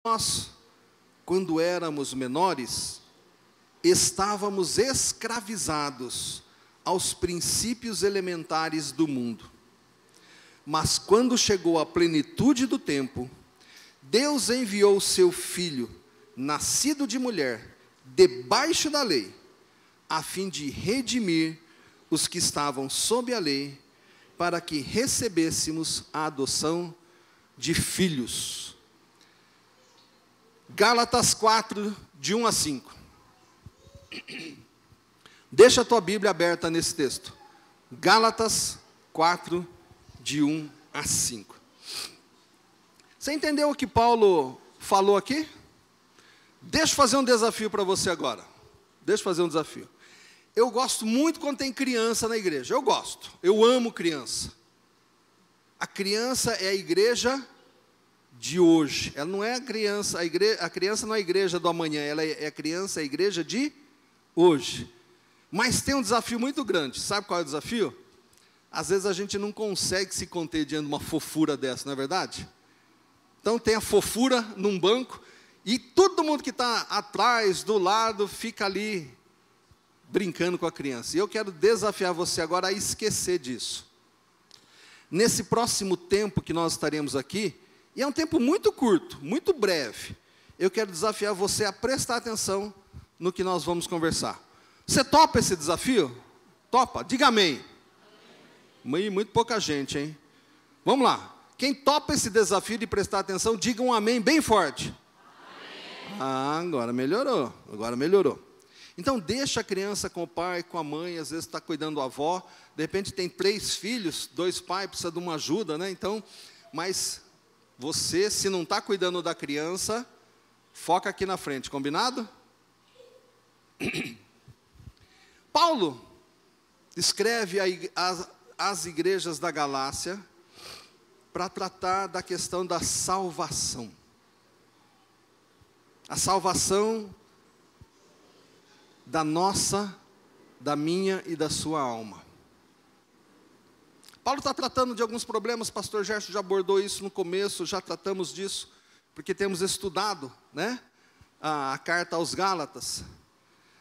Nós, quando éramos menores, estávamos escravizados aos princípios elementares do mundo. Mas quando chegou a plenitude do tempo, Deus enviou o seu Filho, nascido de mulher, debaixo da lei, a fim de redimir os que estavam sob a lei, para que recebêssemos a adoção de filhos. Gálatas 4, de 1 a 5. Deixa a tua Bíblia aberta nesse texto. Gálatas 4, de 1 a 5. Você entendeu o que Paulo falou aqui? Deixa eu fazer um desafio para você agora. Deixa eu fazer um desafio. Eu gosto muito quando tem criança na igreja. Eu gosto. Eu amo criança. A criança é a igreja de hoje. Ela não é a criança. A criança não é a igreja do amanhã. Ela é a criança, é a igreja de hoje. Mas tem um desafio muito grande. Sabe qual é o desafio? Às vezes a gente não consegue se conter diante de uma fofura dessa, não é verdade? Então tem a fofura num banco e todo mundo que está atrás, do lado, fica ali brincando com a criança. E eu quero desafiar você agora a esquecer disso. Nesse próximo tempo que nós estaremos aqui, e é um tempo muito curto, muito breve, eu quero desafiar você a prestar atenção no que nós vamos conversar. Você topa esse desafio? Topa? Diga amém. Muito pouca gente, hein? Vamos lá. Quem topa esse desafio de prestar atenção, diga um amém bem forte. Amém. Ah, agora melhorou. Agora melhorou. Então, deixa a criança com o pai, com a mãe, às vezes está cuidando da avó, de repente tem 3 filhos, 2 pais, precisa de uma ajuda, né? Então, mas você, se não está cuidando da criança, foca aqui na frente, combinado? Paulo escreve às igrejas da Galácia para tratar da questão da salvação. A salvação da nossa, da minha e da sua alma. Paulo está tratando de alguns problemas, pastor Gerson já abordou isso no começo, já tratamos disso, porque temos estudado, né, a carta aos Gálatas.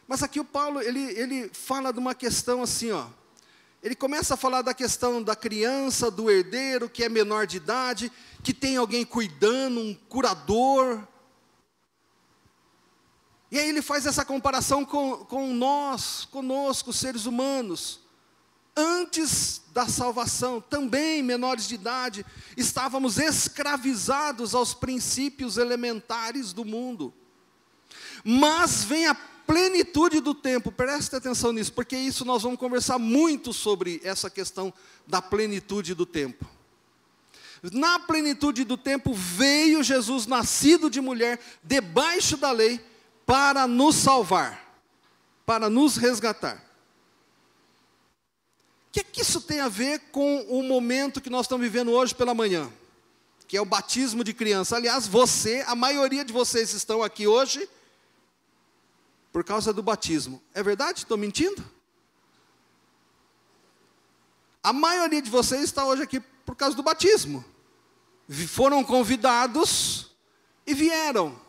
Mas aqui o Paulo, ele fala de uma questão assim, ó. Ele começa a falar da questão da criança, do herdeiro, que é menor de idade, que tem alguém cuidando, um curador. E aí ele faz essa comparação com nós, conosco, seres humanos. Antes da salvação, também menores de idade, estávamos escravizados aos princípios elementares do mundo. Mas vem a plenitude do tempo, preste atenção nisso, porque isso nós vamos conversar muito sobre essa questão da plenitude do tempo. Na plenitude do tempo veio Jesus, nascido de mulher, debaixo da lei, para nos salvar, para nos resgatar. O que isso tem a ver com o momento que nós estamos vivendo hoje pela manhã? Que é o batismo de criança. Aliás, a maioria de vocês estão aqui hoje por causa do batismo. É verdade? Estou mentindo? A maioria de vocês está hoje aqui por causa do batismo. Foram convidados e vieram.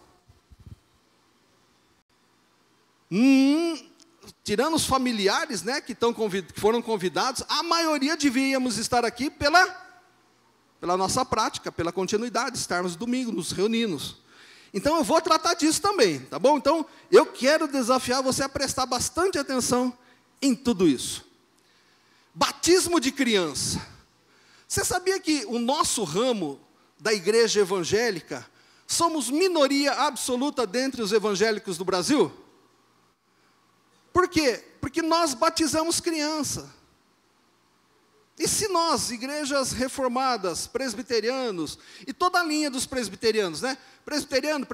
Tirando os familiares, né, que foram convidados, a maioria devíamos estar aqui pela nossa prática, pela continuidade, estarmos domingo, nos reunimos. Então eu vou tratar disso também, tá bom? Então eu quero desafiar você a prestar bastante atenção em tudo isso. Batismo de criança. Você sabia que o nosso ramo da igreja evangélica, somos minoria absoluta dentre os evangélicos do Brasil? Por quê? Porque nós batizamos criança. E se nós, igrejas reformadas, presbiterianos, e toda a linha dos presbiterianos, né? Presbiteriano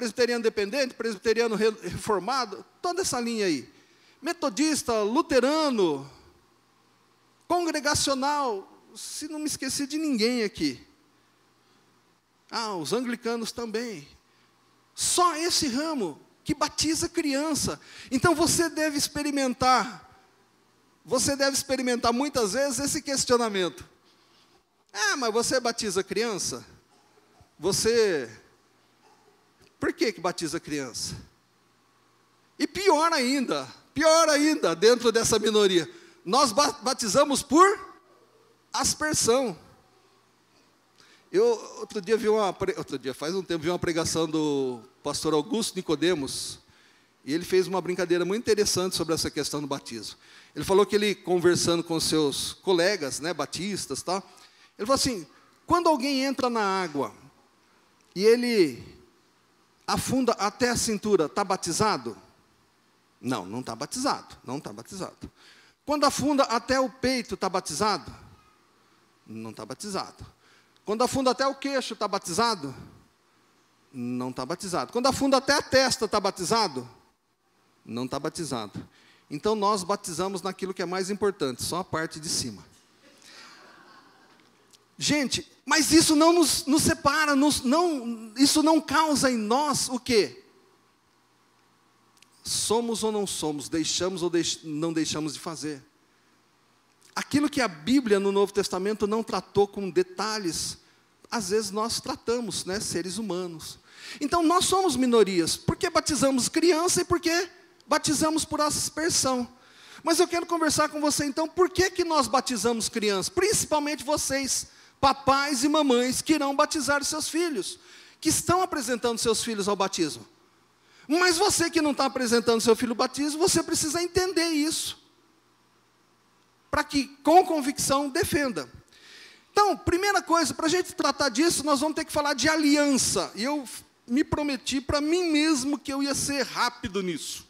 dependente, presbiteriano reformado, toda essa linha aí. Metodista, luterano, congregacional, se não me esqueci de ninguém aqui. Os anglicanos também. Só esse ramo que batiza criança. Então você deve experimentar muitas vezes esse questionamento. Mas você batiza criança? Você por que batiza criança? E pior ainda, dentro dessa minoria, nós batizamos por aspersão. Faz um tempo, vi uma pregação do pastor Augusto Nicodemos, e ele fez uma brincadeira muito interessante sobre essa questão do batismo. Ele falou que ele, conversando com seus colegas, né, batistas, tal, ele falou assim, quando alguém entra na água, e ele afunda até a cintura, está batizado? Não está batizado, não está batizado. Quando afunda até o peito, está batizado? Não está batizado. Quando afunda até o queixo, está batizado? Não está batizado. Quando afunda até a testa, está batizado? Não está batizado. Então nós batizamos naquilo que é mais importante, só a parte de cima. Gente, mas isso não nos separa, isso não causa em nós o quê? Somos ou não somos, deixamos ou não deixamos de fazer. Aquilo que a Bíblia no Novo Testamento não tratou com detalhes, às vezes nós tratamos, né, seres humanos. Então nós somos minorias, porque batizamos criança e porque batizamos por aspersão. Mas eu quero conversar com você então, por que nós batizamos crianças? Principalmente vocês, papais e mamães que irão batizar seus filhos, que estão apresentando seus filhos ao batismo. Mas você que não está apresentando seu filho ao batismo, você precisa entender isso, para que com convicção defenda. Então, primeira coisa, para a gente tratar disso, nós vamos ter que falar de aliança. E eu me prometi para mim mesmo que eu ia ser rápido nisso.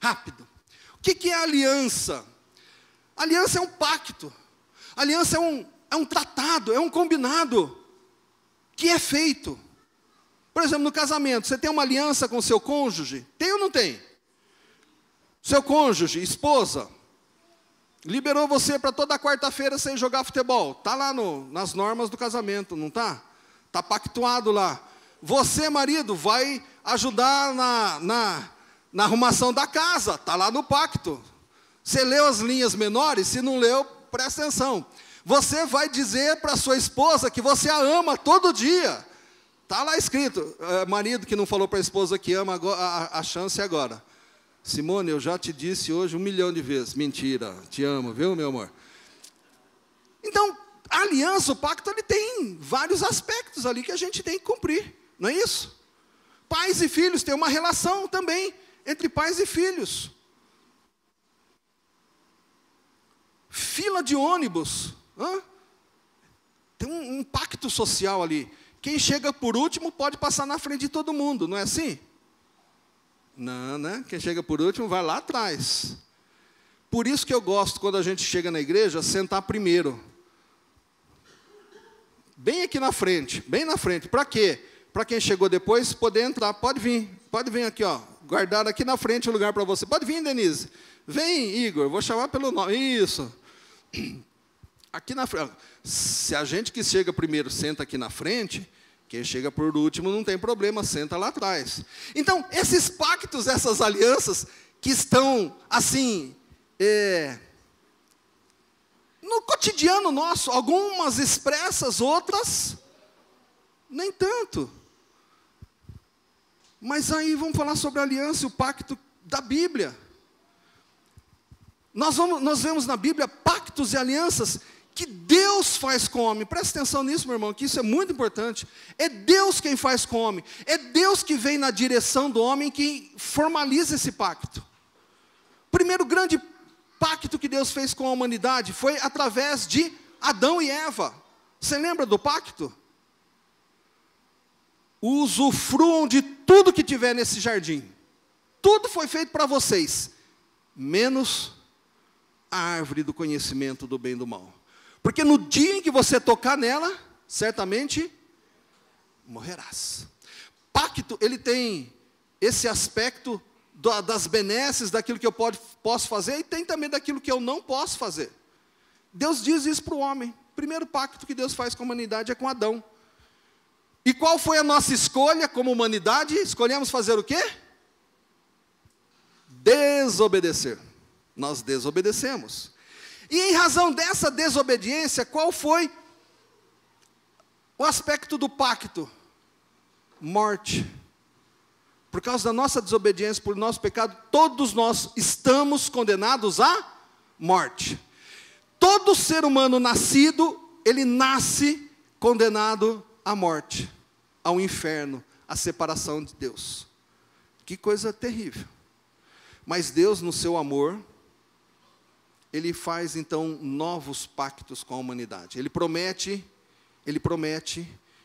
Rápido. O que é aliança? Aliança é um pacto. Aliança é um tratado, é um combinado que é feito. Por exemplo, no casamento, você tem uma aliança com o seu cônjuge? Tem ou não tem? Seu cônjuge, esposa, liberou você para toda quarta-feira você ir jogar futebol. Está lá nas normas do casamento, não está? Está pactuado lá. Você, marido, vai ajudar na arrumação da casa. Está lá no pacto. Você leu as linhas menores? Se não leu, presta atenção. Você vai dizer para sua esposa que você a ama todo dia. Está lá escrito. Marido que não falou para a esposa que ama, a chance é agora. Simone, eu já te disse hoje 1 milhão de vezes. Mentira, te amo, viu, meu amor? Então, a aliança, o pacto, ele tem vários aspectos ali que a gente tem que cumprir. Não é isso? Pais e filhos, tem uma relação também entre pais e filhos. Fila de ônibus. Tem um pacto social ali. Quem chega por último pode passar na frente de todo mundo, não é assim? Não, né? Quem chega por último vai lá atrás. Por isso que eu gosto, quando a gente chega na igreja, sentar primeiro. Bem aqui na frente, bem na frente. Para quê? Para quem chegou depois poder entrar. Pode vir aqui, ó. Guardar aqui na frente o lugar para você. Pode vir, Denise. Vem, Igor, vou chamar pelo nome. Isso. Aqui na frente. Se a gente que chega primeiro senta aqui na frente, quem chega por último não tem problema, senta lá atrás. Então, esses pactos, essas alianças, que estão, assim, no cotidiano nosso, algumas expressas, outras, nem tanto. Mas aí vamos falar sobre a aliança e o pacto da Bíblia. Nós vemos na Bíblia pactos e alianças que Deus faz com o homem. Presta atenção nisso, meu irmão, que isso é muito importante. É Deus quem faz com o homem. É Deus que vem na direção do homem que formaliza esse pacto. O primeiro grande pacto que Deus fez com a humanidade foi através de Adão e Eva. Você lembra do pacto? Usufruam de tudo que tiver nesse jardim. Tudo foi feito para vocês, menos a árvore do conhecimento do bem e do mal. Porque no dia em que você tocar nela, certamente morrerás. Pacto, ele tem esse aspecto das benesses, daquilo que eu posso fazer, e tem também daquilo que eu não posso fazer. Deus diz isso para o homem. O primeiro pacto que Deus faz com a humanidade é com Adão. E qual foi a nossa escolha como humanidade? Escolhemos fazer o quê? Desobedecer. Nós desobedecemos. E em razão dessa desobediência, qual foi o aspecto do pacto? Morte. por causa da nossa desobediência, por nosso pecado, todos nós estamos condenados à morte. Todo ser humano nascido, ele nasce condenado à morte, ao inferno, à separação de Deus. Que coisa terrível. Mas Deus, no seu amor, Ele faz então novos pactos com a humanidade. Ele promete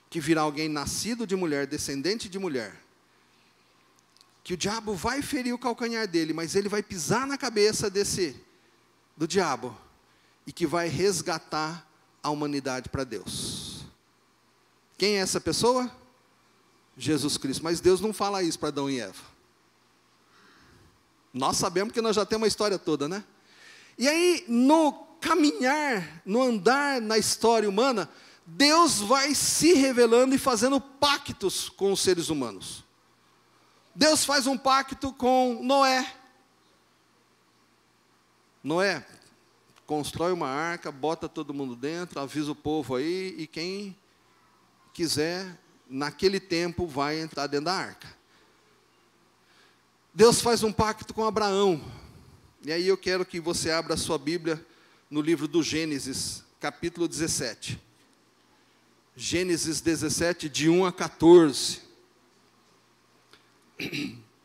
que virá alguém nascido de mulher, descendente de mulher, que o diabo vai ferir o calcanhar dele, mas ele vai pisar na cabeça do diabo, e que vai resgatar a humanidade para Deus. Quem é essa pessoa? Jesus Cristo. Mas Deus não fala isso para Adão e Eva. Nós sabemos que nós já temos a história toda, né? E aí, no caminhar, no andar na história humana, Deus vai se revelando e fazendo pactos com os seres humanos. Deus faz um pacto com Noé. Noé constrói uma arca, bota todo mundo dentro, avisa o povo aí, e quem quiser, naquele tempo, vai entrar dentro da arca. Deus faz um pacto com Abraão. E aí eu quero que você abra a sua Bíblia no livro do Gênesis, capítulo 17. Gênesis 17, de 1 a 14.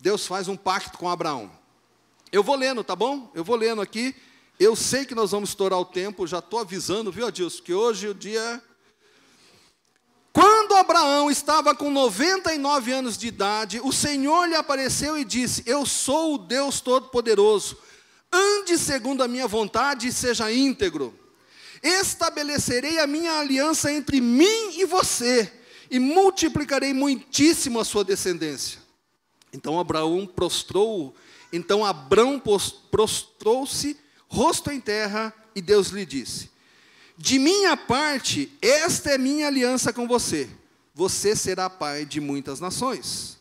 Deus faz um pacto com Abraão. Eu vou lendo, tá bom? Eu vou lendo aqui. Eu sei que nós vamos estourar o tempo, já estou avisando, viu, Adilson, que hoje o dia... Quando Abraão estava com 99 anos de idade, o Senhor lhe apareceu e disse: eu sou o Deus Todo-Poderoso, ande segundo a minha vontade e seja íntegro. Estabelecerei a minha aliança entre mim e você, e multiplicarei muitíssimo a sua descendência. Então Abraão prostrou-se, rosto em terra, e Deus lhe disse: de minha parte, esta é minha aliança com você. Você será pai de muitas nações.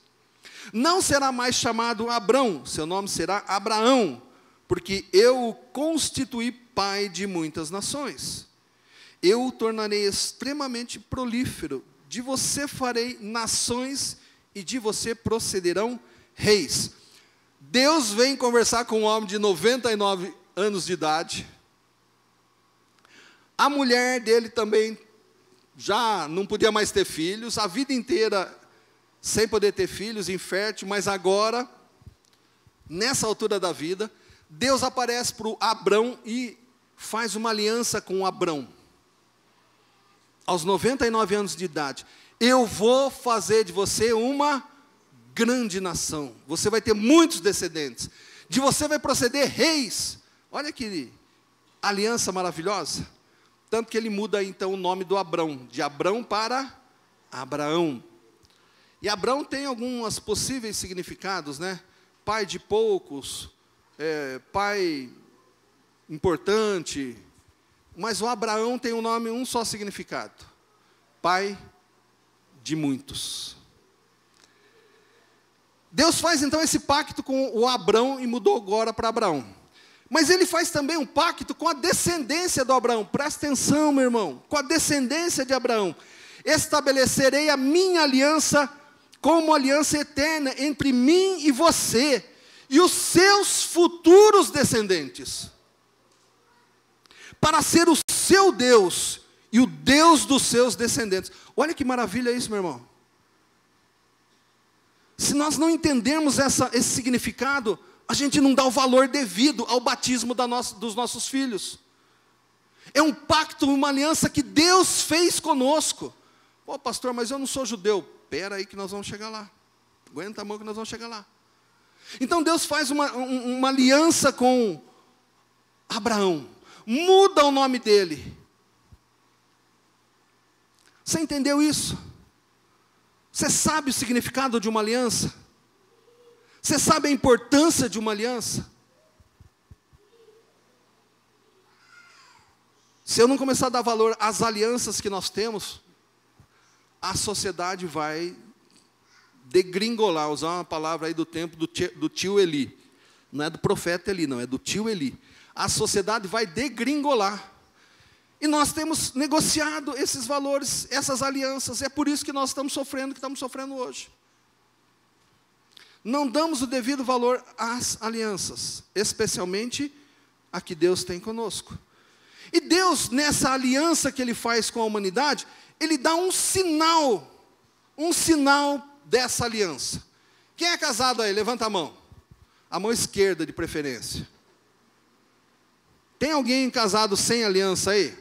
Não será mais chamado Abrão, seu nome será Abraão, porque eu o constituí pai de muitas nações. Eu o tornarei extremamente prolífero. De você farei nações e de você procederão reis. Deus vem conversar com um homem de 99 anos de idade. A mulher dele também já não podia mais ter filhos, a vida inteira sem poder ter filhos, infértil, mas agora, nessa altura da vida, Deus aparece para o Abrão e faz uma aliança com o Abrão. Aos 99 anos de idade, eu vou fazer de você uma grande nação, você vai ter muitos descendentes, de você vai proceder reis. Olha que aliança maravilhosa. Tanto que ele muda então o nome do Abrão, de Abrão para Abraão. E Abrão tem alguns possíveis significados, né? Pai de poucos, pai importante. Mas o Abraão tem um só significado: pai de muitos. Deus faz então esse pacto com o Abrão e mudou agora para Abraão. Mas ele faz também um pacto com a descendência do Abraão. Presta atenção, meu irmão. Com a descendência de Abraão. Estabelecerei a minha aliança como aliança eterna entre mim e você e os seus futuros descendentes, para ser o seu Deus e o Deus dos seus descendentes. Olha que maravilha isso, meu irmão. Se nós não entendermos esse significado, a gente não dá o valor devido ao batismo dos nossos filhos. É um pacto, uma aliança que Deus fez conosco. Pô, pastor, mas eu não sou judeu. Espera aí que nós vamos chegar lá. Aguenta a mão que nós vamos chegar lá. Então Deus faz uma aliança com Abraão. Muda o nome dele. Você entendeu isso? Você sabe o significado de uma aliança? Você sabe a importância de uma aliança? Se eu não começar a dar valor às alianças que nós temos, a sociedade vai degringolar, usar uma palavra aí do tempo do tio Eli. Não é do profeta Eli, não, é do tio Eli. A sociedade vai degringolar. E nós temos negociado esses valores, essas alianças. É por isso que nós estamos sofrendo o que estamos sofrendo hoje. não damos o devido valor às alianças, especialmente a que Deus tem conosco. E Deus, nessa aliança que Ele faz com a humanidade, Ele dá um sinal dessa aliança. Quem é casado aí? Levanta a mão esquerda de preferência. Tem alguém casado sem aliança aí?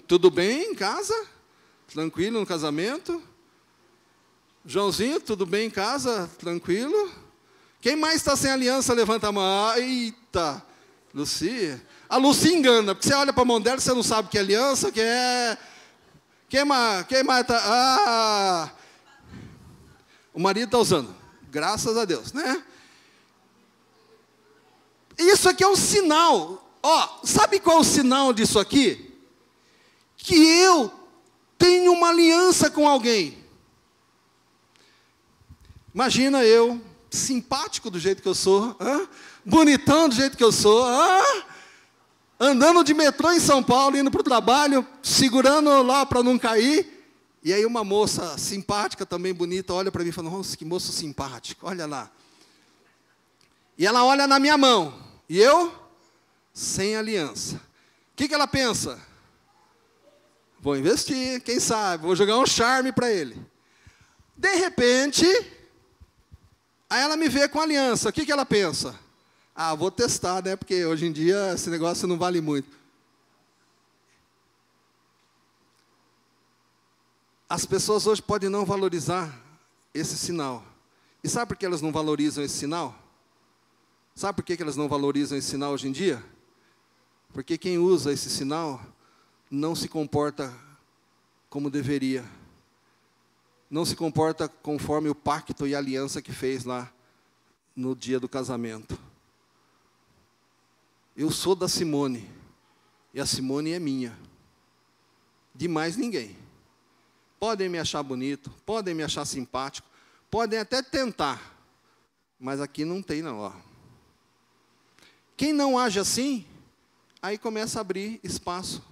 Tudo bem em casa? Tranquilo no casamento? Joãozinho, tudo bem em casa? Tranquilo? Quem mais está sem aliança, levanta a mão. Eita, Luci. A Luci engana, porque você olha para a mão dela, você não sabe que é aliança, que é... Quem mais está... o marido está usando. Graças a Deus, né? Isso aqui é um sinal. Sabe qual é o sinal disso aqui? Que eu tenho uma aliança com alguém. Imagina eu, simpático do jeito que eu sou, bonitão do jeito que eu sou, andando de metrô em São Paulo, indo para o trabalho, segurando lá para não cair, e aí uma moça simpática, também bonita, olha para mim e fala, nossa, que moço simpático, olha lá. E ela olha na minha mão, e eu, sem aliança. O que ela pensa? Vou investir, quem sabe, vou jogar um charme para ele. De repente, aí ela me vê com aliança, o que ela pensa? Vou testar, né, porque hoje em dia esse negócio não vale muito. As pessoas hoje podem não valorizar esse sinal. E sabe por que elas não valorizam esse sinal? Sabe por que elas não valorizam esse sinal hoje em dia? Porque quem usa esse sinal não se comporta como deveria. Não se comporta conforme o pacto e a aliança que fez lá no dia do casamento. Eu sou da Simone, e a Simone é minha. De mais ninguém. Podem me achar bonito, podem me achar simpático, podem até tentar, mas aqui não tem não, Quem não age assim, aí começa a abrir espaço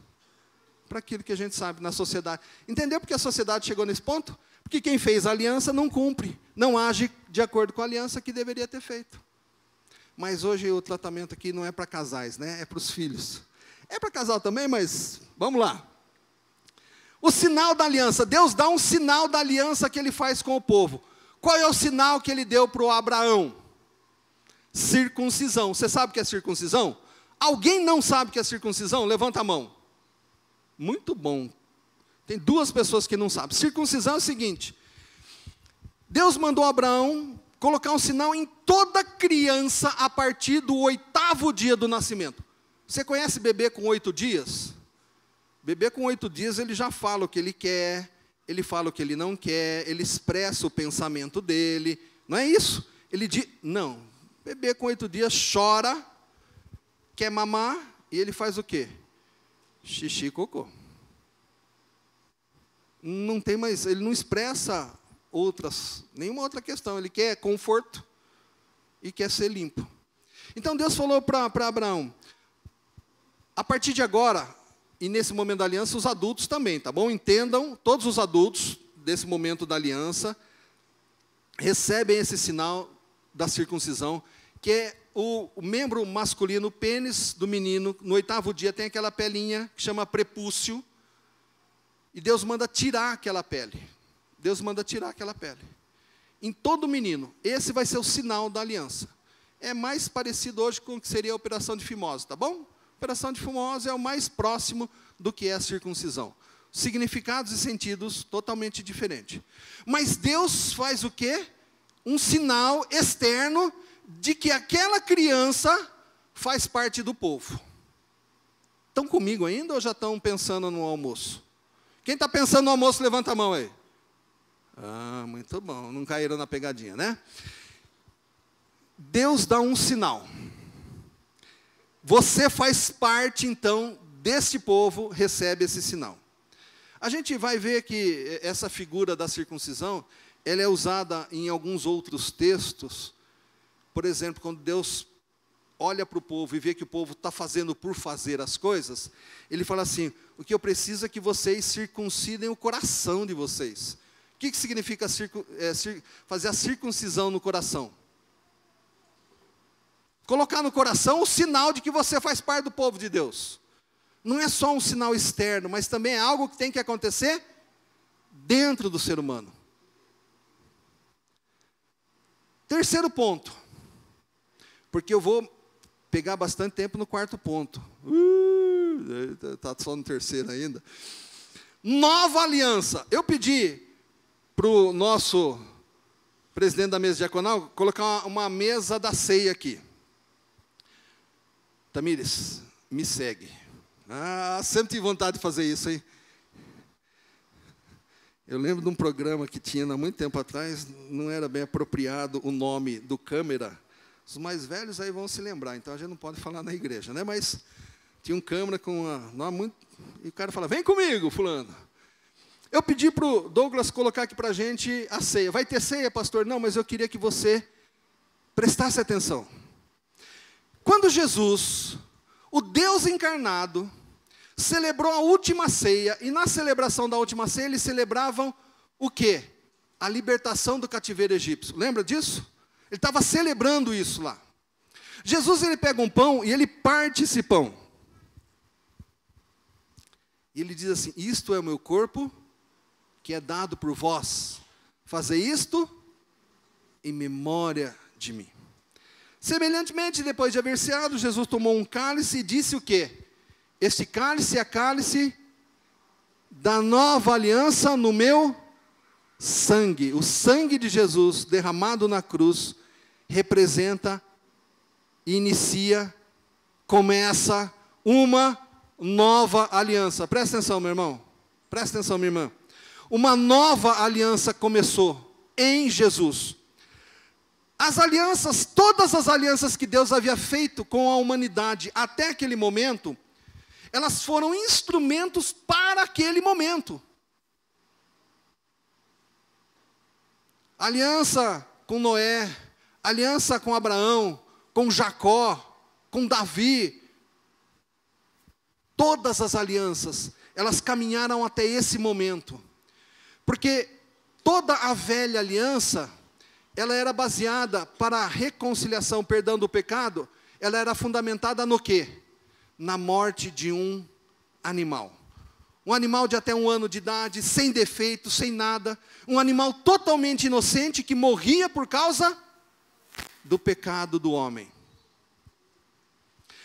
para aquilo que a gente sabe na sociedade. Entendeu porque a sociedade chegou nesse ponto? Porque quem fez a aliança não cumpre, não age de acordo com a aliança que deveria ter feito. Mas hoje o tratamento aqui não é para casais, né? É para os filhos. É para casal também, mas vamos lá. O sinal da aliança. Deus dá um sinal da aliança que Ele faz com o povo. Qual é o sinal que Ele deu para o Abraão? Circuncisão. Você sabe o que é circuncisão? Alguém não sabe o que é circuncisão? Levanta a mão. Muito bom. Tem 2 pessoas que não sabem. Circuncisão é o seguinte. Deus mandou Abraão colocar um sinal em toda criança a partir do 8º dia do nascimento. Você conhece bebê com 8 dias? Bebê com 8 dias, ele já fala o que ele quer, ele fala o que ele não quer, ele expressa o pensamento dele. Não é isso? Ele diz, não. Bebê com 8 dias chora, quer mamar, e ele faz o quê? Xixi e cocô. Não tem mais, ele não expressa nenhuma outra questão. Ele quer conforto e quer ser limpo. Então Deus falou para Abraão, a partir de agora, e nesse momento da aliança, os adultos também, tá bom? Entendam, todos os adultos desse momento da aliança recebem esse sinal da circuncisão, que é o membro masculino, o pênis do menino, no 8º dia tem aquela pelinha que chama prepúcio, e Deus manda tirar aquela pele. Deus manda tirar aquela pele. Em todo menino, esse vai ser o sinal da aliança. É mais parecido hoje com o que seria a operação de fimose, tá bom? A operação de fimose é o mais próximo do que é a circuncisão. Significados e sentidos totalmente diferentes. Mas Deus faz o quê? Um sinal externo de que aquela criança faz parte do povo. Estão comigo ainda ou já estão pensando no almoço? Quem está pensando no almoço, levanta a mão aí. Muito bom, não caíram na pegadinha, né? Deus dá um sinal. Você faz parte, então, desse povo, recebe esse sinal. A gente vai ver que essa figura da circuncisão, ela é usada em alguns outros textos. Por exemplo, quando Deus olha para o povo e vê que o povo está fazendo por fazer as coisas, Ele fala assim, o que eu preciso é que vocês circuncidem o coração de vocês. que significa fazer a circuncisão no coração? Colocar no coração o sinal de que você faz parte do povo de Deus. Não é só um sinal externo, mas também é algo que tem que acontecer dentro do ser humano. Terceiro ponto, porque eu vou pegar bastante tempo no quarto ponto. Está só no terceiro ainda. Nova aliança. Eu pedi para o nosso presidente da mesa diaconal colocar uma mesa da ceia aqui. Tamires, me segue. Sempre tive vontade de fazer isso, hein? Eu lembro de um programa que tinha há muito tempo atrás, não era bem apropriado o nome do câmera. Os mais velhos aí vão se lembrar, então a gente não pode falar na igreja, né? Mas tinha um câmera com e o cara fala, vem comigo, fulano. Eu pedi para o Douglas colocar aqui para a gente a ceia. Vai ter ceia, pastor? Não, mas eu queria que você prestasse atenção. Quando Jesus, o Deus encarnado, celebrou a última ceia, e na celebração da última ceia, eles celebravam o quê? A libertação do cativeiro egípcio. Lembra disso? Ele estava celebrando isso lá. Jesus, ele pega um pão e ele parte esse pão. E ele diz assim, isto é o meu corpo, que é dado por vós. Fazer isto em memória de mim. Semelhantemente, depois de haver ceado, Jesus tomou um cálice e disse o quê? Este cálice é cálice da nova aliança no meu sangue. O sangue de Jesus derramado na cruz representa, inicia, começa uma nova aliança. Presta atenção, meu irmão. Presta atenção, minha irmã. Uma nova aliança começou em Jesus. As alianças, todas as alianças que Deus havia feito com a humanidade até aquele momento, elas foram instrumentos para aquele momento. Aliança com Noé, aliança com Abraão, com Jacó, com Davi. Todas as alianças, elas caminharam até esse momento. Porque toda a velha aliança, ela era baseada para a reconciliação, perdão do pecado, ela era fundamentada no quê? Na morte de um animal. Um animal de até 1 ano de idade, sem defeito, sem nada. Um animal totalmente inocente que morria por causa do pecado do homem.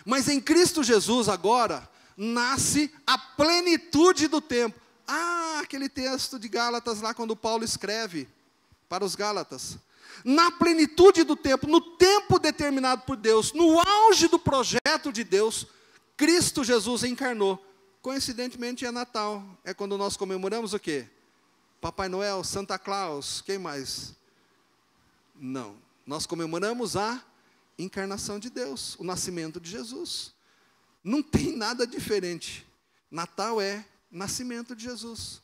Mas em Cristo Jesus agora, nasce a plenitude do tempo. Aquele texto de Gálatas lá, quando Paulo escreve para os Gálatas. Na plenitude do tempo, no tempo determinado por Deus, no auge do projeto de Deus, Cristo Jesus encarnou. Coincidentemente é Natal, é quando nós comemoramos o quê? Papai Noel, Santa Claus, quem mais? Não, nós comemoramos a encarnação de Deus, o nascimento de Jesus. Não tem nada diferente. Natal é nascimento de Jesus.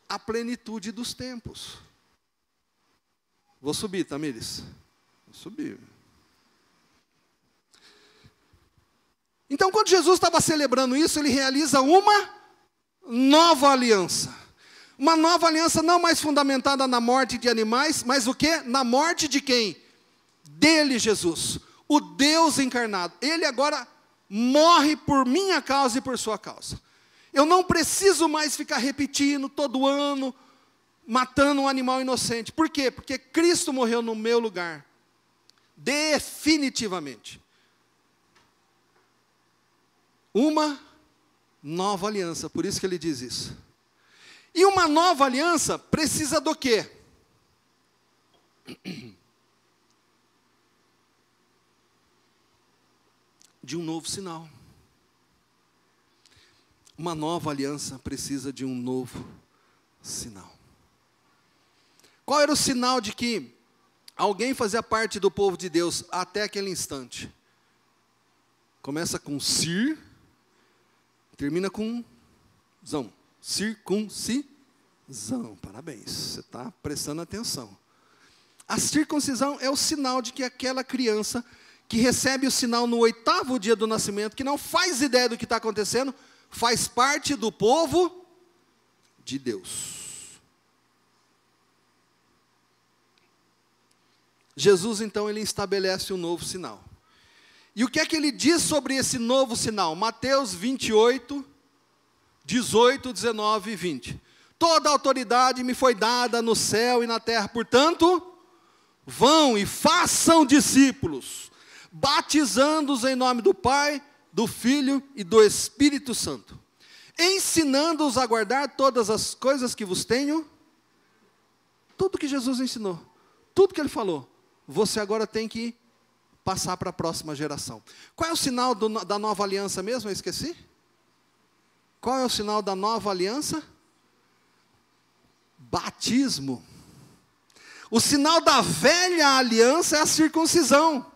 A plenitude dos tempos. Vou subir, Tamires. Vou subir. Então, quando Jesus estava celebrando isso, ele realiza uma nova aliança. Uma nova aliança não mais fundamentada na morte de animais, mas o quê? Na morte de quem? Dele, Jesus. O Deus encarnado. Ele agora morre por minha causa e por sua causa. Eu não preciso mais ficar repetindo todo ano, matando um animal inocente. Por quê? Porque Cristo morreu no meu lugar. Definitivamente. Uma nova aliança, por isso que ele diz isso. E uma nova aliança precisa do quê? De um novo sinal. Uma nova aliança precisa de um novo sinal. Qual era o sinal de que alguém fazia parte do povo de Deus até aquele instante? Começa com cir, termina com zão. Circuncisão. Parabéns, você está prestando atenção. A circuncisão é o sinal de que aquela criança que recebe o sinal no 8º dia do nascimento, que não faz ideia do que está acontecendo, faz parte do povo de Deus. Jesus então ele estabelece um novo sinal. E o que é que ele diz sobre esse novo sinal? Mateus 28, 18, 19 e 20. Toda autoridade me foi dada no céu e na terra, portanto, vão e façam discípulos, batizando-os em nome do Pai, do Filho e do Espírito Santo, ensinando-os a guardar todas as coisas que vos tenho. Tudo que Jesus ensinou, tudo que ele falou, você agora tem que passar para a próxima geração. Qual é o sinal da nova aliança mesmo? Eu esqueci. Qual é o sinal da nova aliança? Batismo. O sinal da velha aliança é a circuncisão.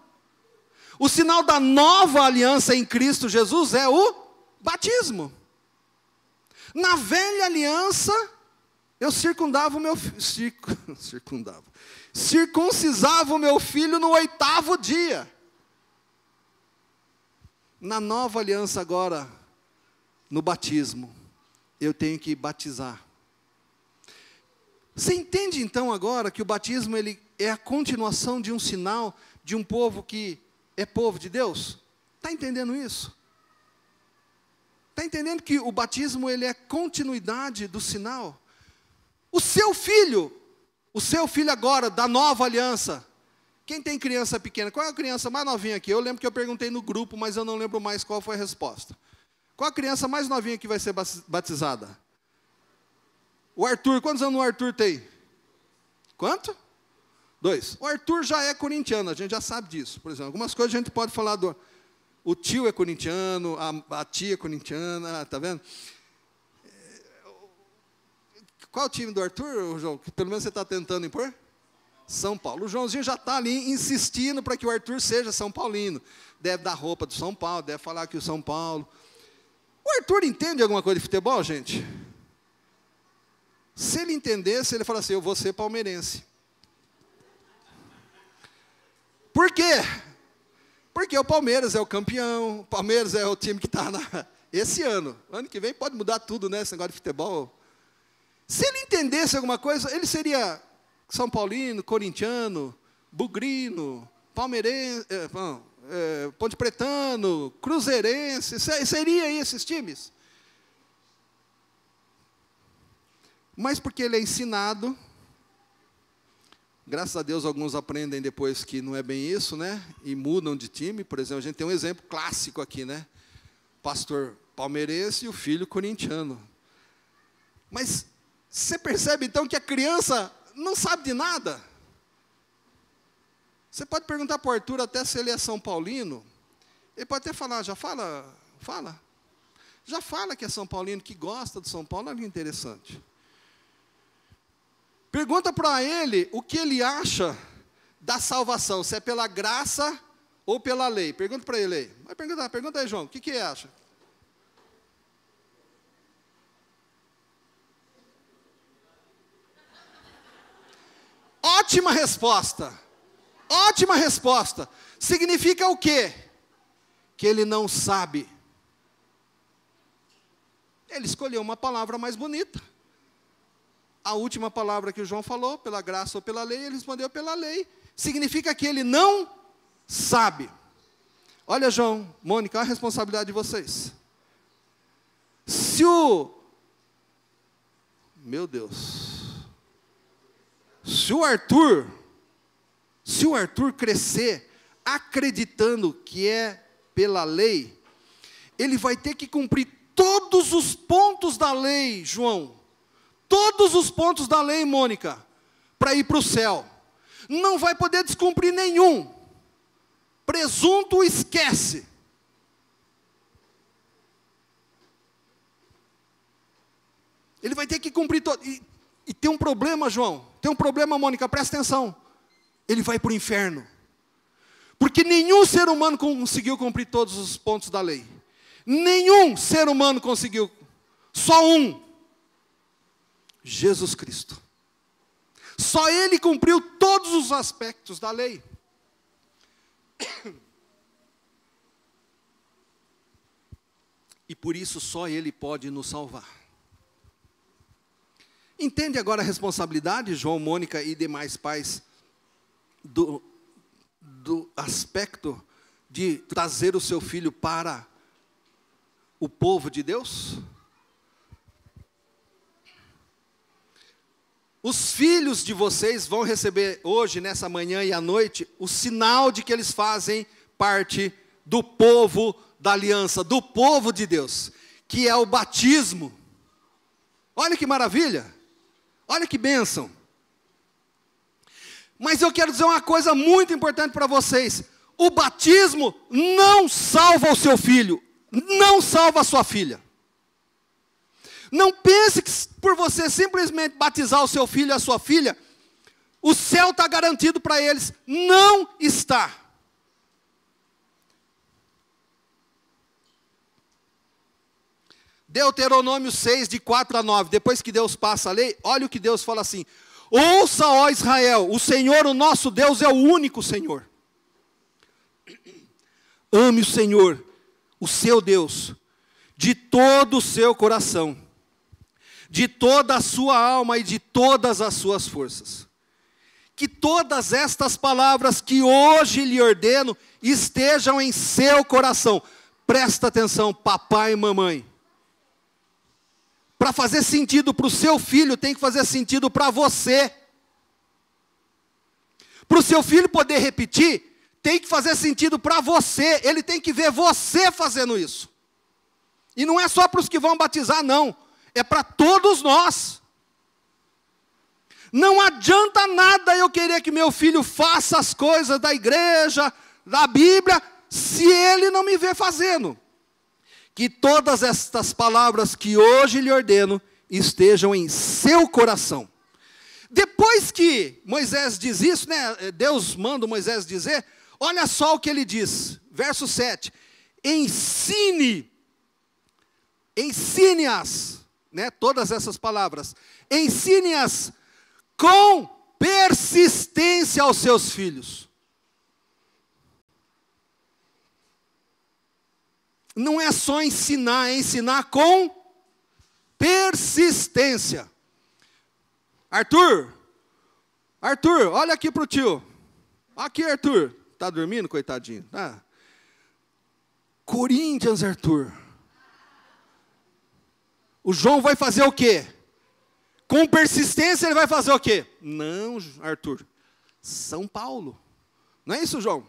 O sinal da nova aliança em Cristo Jesus é o batismo. Na velha aliança, eu circuncisava o meu filho no 8º dia. Na nova aliança agora, no batismo, eu tenho que batizar. Você entende então agora que o batismo ele é a continuação de um sinal de um povo que é povo de Deus? Está entendendo isso? Está entendendo que o batismo ele é continuidade do sinal? O seu filho agora, da nova aliança, quem tem criança pequena? Qual é a criança mais novinha aqui? Eu lembro que eu perguntei no grupo, mas eu não lembro mais qual foi a resposta. Qual a criança mais novinha que vai ser batizada? O Arthur, quantos anos o Arthur tem? Quanto? 2. O Arthur já é corintiano, a gente já sabe disso. Por exemplo, algumas coisas a gente pode falar o tio é corintiano, a tia é corintiana, tá vendo? Qual é o time do Arthur, João? Que pelo menos você está tentando impor? São Paulo. O Joãozinho já está ali insistindo para que o Arthur seja São Paulino. Deve dar roupa do São Paulo, deve falar que o São Paulo. O Arthur entende alguma coisa de futebol, gente? Se ele entendesse, ele fala assim, eu vou ser palmeirense. Por quê? Porque o Palmeiras é o campeão, o Palmeiras é o time que está esse ano. Ano que vem pode mudar tudo, né, esse negócio de futebol. Se ele entendesse alguma coisa, ele seria São Paulino, corintiano, bugrino, palmeirense, ponte pretano, cruzeirense, seria esses times. Mas porque ele é ensinado, graças a Deus alguns aprendem depois que não é bem isso, né? E mudam de time. Por exemplo, a gente tem um exemplo clássico aqui, né? Pastor palmeirense e o filho corintiano. Mas você percebe então que a criança não sabe de nada? Você pode perguntar para o Arthur até se ele é São Paulino. Ele pode até falar, já fala. Já fala que é São Paulino, que gosta do São Paulo, olha que interessante. Pergunta para ele o que ele acha da salvação, se é pela graça ou pela lei. Pergunta para ele aí. Vai pergunta aí, João, o que ele acha? Ótima resposta. Ótima resposta. Significa o quê? Que ele não sabe. Ele escolheu uma palavra mais bonita. A última palavra que o João falou, pela graça ou pela lei, ele respondeu pela lei. Significa que ele não sabe. Olha, João, Mônica, olha a responsabilidade de vocês. Meu Deus. Se o Arthur crescer acreditando que é pela lei, ele vai ter que cumprir todos os pontos da lei, João. Todos os pontos da lei, Mônica, para ir para o céu. Não vai poder descumprir nenhum. Presunto, esquece. Ele vai ter que cumprir todo. E tem um problema, João. Tem um problema, Mônica, presta atenção. Ele vai para o inferno. Porque nenhum ser humano conseguiu cumprir todos os pontos da lei. Nenhum ser humano conseguiu. Só um. Jesus Cristo. Só Ele cumpriu todos os aspectos da lei. E por isso só Ele pode nos salvar. Entende agora a responsabilidade, João, Mônica e demais pais, do aspecto de trazer o seu filho para o povo de Deus? Os filhos de vocês vão receber hoje, nessa manhã e à noite, o sinal de que eles fazem parte do povo da aliança, do povo de Deus, que é o batismo. Olha que maravilha, olha que bênção. Mas eu quero dizer uma coisa muito importante para vocês: o batismo não salva o seu filho, não salva a sua filha. Não pense que por você simplesmente batizar o seu filho e a sua filha, o céu está garantido para eles. Não está. Deuteronômio 6, de 4 a 9, depois que Deus passa a lei, olha o que Deus fala assim: ouça, ó Israel, o Senhor, o nosso Deus, é o único Senhor. Ame o Senhor, o seu Deus, de todo o seu coração, de toda a sua alma e de todas as suas forças. Que todas estas palavras que hoje lhe ordeno estejam em seu coração. Presta atenção, papai e mamãe. Para fazer sentido para o seu filho, tem que fazer sentido para você. Para o seu filho poder repetir, tem que fazer sentido para você. Ele tem que ver você fazendo isso. E não é só para os que vão batizar, não. É para todos nós. Não adianta nada eu querer que meu filho faça as coisas da igreja, da Bíblia, se ele não me vê fazendo. Que todas estas palavras que hoje lhe ordeno estejam em seu coração. Depois que Moisés diz isso, né, Deus manda Moisés dizer, olha só o que ele diz, verso 7. Ensine-as, né, todas essas palavras, ensine-as com persistência aos seus filhos. Não é só ensinar, é ensinar com persistência. Arthur, olha aqui para o tio. Aqui, Arthur. Está dormindo, coitadinho? Tá. Corinthians, Arthur. O João vai fazer o quê? Com persistência ele vai fazer o quê? Não, Arthur. São Paulo. Não é isso, João?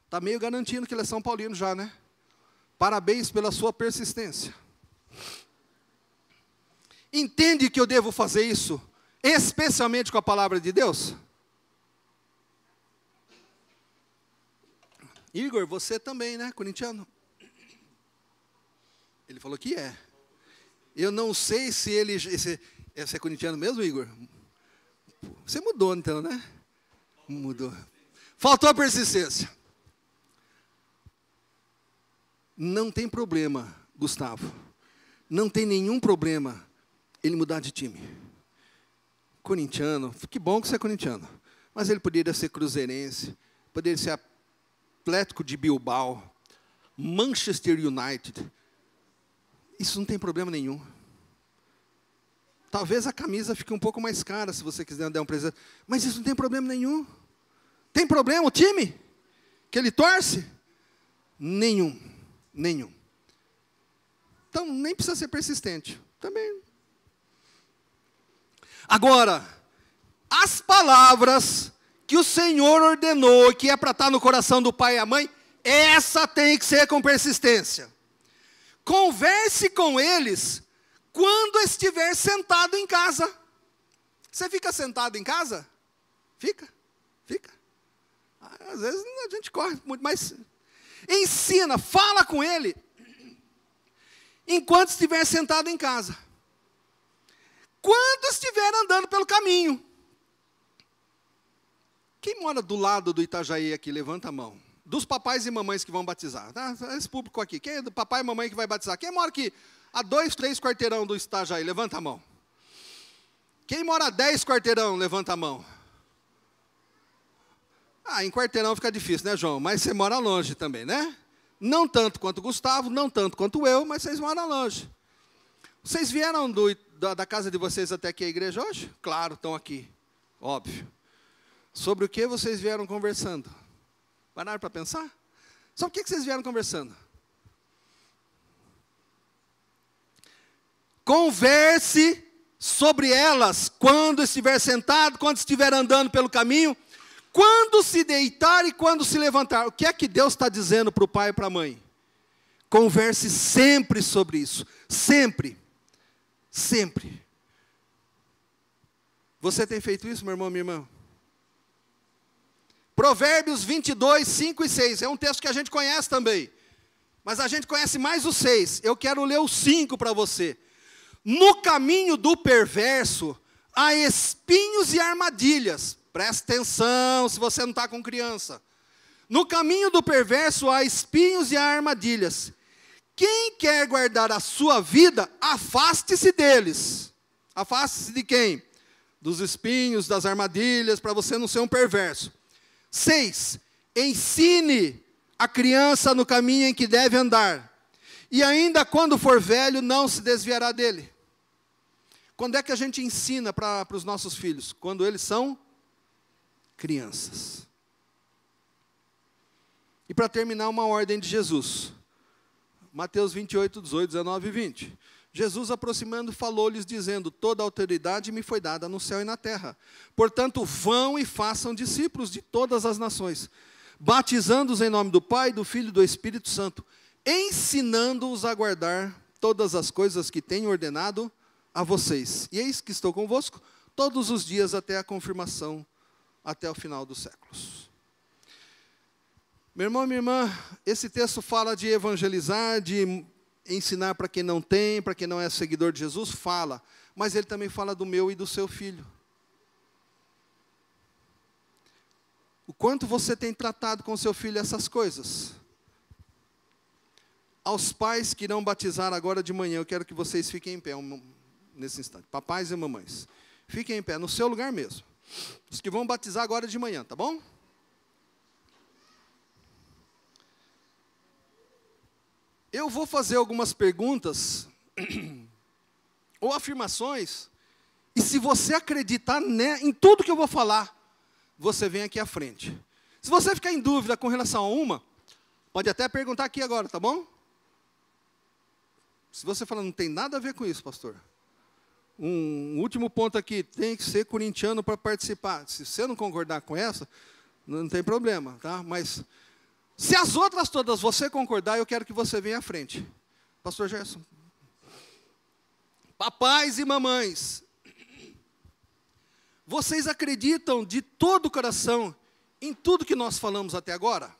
Está meio garantindo que ele é São Paulino já, né? Parabéns pela sua persistência. Entende que eu devo fazer isso, especialmente com a palavra de Deus? Igor, você também, né, corintiano? Ele falou que é. Eu não sei se ele... Você é corintiano mesmo, Igor? Você mudou, então, né? Mudou. Faltou a persistência. Não tem problema, Gustavo. Não tem nenhum problema ele mudar de time. Corintiano, que bom que você é corintiano. Mas ele poderia ser cruzeirense, poderia ser Atlético de Bilbao, Manchester United. Isso não tem problema nenhum. Talvez a camisa fique um pouco mais cara, se você quiser dar um presente. Mas isso não tem problema nenhum. Tem problema o time que ele torce? Nenhum. Então, nem precisa ser persistente. Também. Agora, as palavras que o Senhor ordenou, que é para estar no coração do pai e a mãe, essa tem que ser com persistência. Converse com eles quando estiver sentado em casa. Você fica sentado em casa? Fica. Às vezes a gente corre muito, mas ensina, fala com ele, enquanto estiver sentado em casa. Quando estiver andando pelo caminho. Quem mora do lado do Itajaí aqui, levanta a mão. Dos papais e mamães que vão batizar. Tá? Esse público aqui. Quem é do papai e mamãe que vai batizar? Quem mora aqui a 2, 3 quarteirão do Itajaí? Levanta a mão. Quem mora a 10 quarteirão? Levanta a mão. Em quarteirão fica difícil, né, João? Mas você mora longe também, né? Não tanto quanto o Gustavo, não tanto quanto eu, mas vocês moram longe. Vocês vieram da casa de vocês até aqui a igreja hoje? Claro, estão aqui. Óbvio. Sobre o que vocês vieram conversando? Pararam para pensar? Sobre o que vocês vieram conversando? Converse sobre elas quando estiver sentado, quando estiver andando pelo caminho, quando se deitar e quando se levantar. O que é que Deus está dizendo para o pai e para a mãe? Converse sempre sobre isso. Sempre. Sempre. Você tem feito isso, meu irmão, minha irmã? Provérbios 22, 5 e 6. É um texto que a gente conhece também. Mas a gente conhece mais o 6. Eu quero ler o 5 para você. No caminho do perverso, há espinhos e armadilhas. Presta atenção se você não está com criança. No caminho do perverso, há espinhos e armadilhas. Quem quer guardar a sua vida, afaste-se deles. Afaste-se de quem? Dos espinhos, das armadilhas, para você não ser um perverso. 6. Ensine a criança no caminho em que deve andar. E ainda quando for velho, não se desviará dele. Quando é que a gente ensina para os nossos filhos? Quando eles são crianças. E para terminar, uma ordem de Jesus. Mateus 28, 18, 19 e 20. Jesus, aproximando, falou-lhes, dizendo: toda autoridade me foi dada no céu e na terra. Portanto, vão e façam discípulos de todas as nações, batizando-os em nome do Pai, do Filho e do Espírito Santo, ensinando-os a guardar todas as coisas que tenho ordenado a vocês. E eis que estou convosco todos os dias até a confirmação, até o final dos séculos. Meu irmão e minha irmã, esse texto fala de evangelizar, de ensinar para quem não tem, para quem não é seguidor de Jesus, fala. Mas ele também fala do meu e do seu filho. O quanto você tem tratado com seu filho essas coisas? Aos pais que irão batizar agora de manhã, eu quero que vocês fiquem em pé nesse instante. Papais e mamães, fiquem em pé, no seu lugar mesmo. Os que vão batizar agora de manhã, tá bom? Eu vou fazer algumas perguntas ou afirmações, e se você acreditar em tudo que eu vou falar, você vem aqui à frente. Se você ficar em dúvida com relação a uma, pode até perguntar aqui agora, tá bom? Se você falar, não tem nada a ver com isso, pastor. Um último ponto aqui, tem que ser corintiano para participar. Se você não concordar com essa, não tem problema, tá? Mas se as outras todas você concordar, eu quero que você venha à frente. Pastor Gerson. Papais e mamães, vocês acreditam de todo o coração em tudo que nós falamos até agora?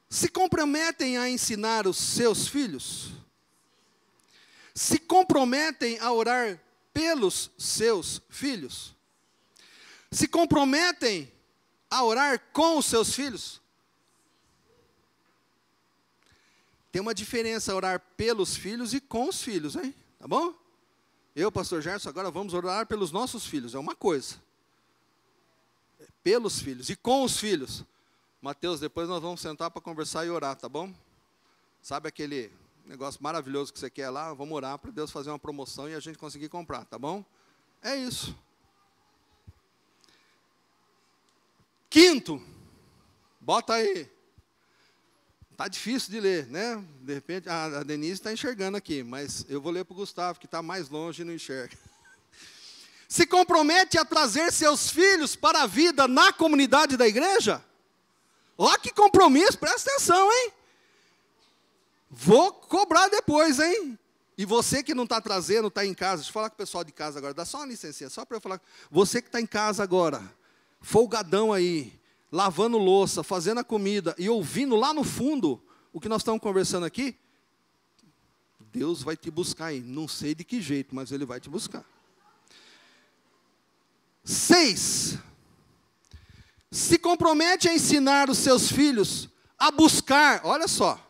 Se comprometem a ensinar os seus filhos? Se comprometem a orar pelos seus filhos? Se comprometem a orar com os seus filhos? Tem uma diferença orar pelos filhos e com os filhos, hein? Tá bom? Eu, pastor Gerson, agora vamos orar pelos nossos filhos, é uma coisa. Pelos filhos e com os filhos. Mateus, depois nós vamos sentar para conversar e orar, tá bom? Sabe aquele negócio maravilhoso que você quer lá? Vamos orar para Deus fazer uma promoção e a gente conseguir comprar, tá bom? É isso. Quinto, bota aí. Está difícil de ler, né? De repente, a Denise está enxergando aqui, mas eu vou ler para o Gustavo, que está mais longe e não enxerga. Se compromete a trazer seus filhos para a vida na comunidade da igreja? Ó, que compromisso, presta atenção, hein? Vou cobrar depois, hein? E você que não está trazendo, está em casa, deixa eu falar com o pessoal de casa agora, dá só uma licencinha, só para eu falar. Você que está em casa agora, folgadão aí, lavando louça, fazendo a comida e ouvindo lá no fundo o que nós estamos conversando aqui, Deus vai te buscar aí. Não sei de que jeito, mas Ele vai te buscar. 6. Se compromete a ensinar os seus filhos a buscar, olha só,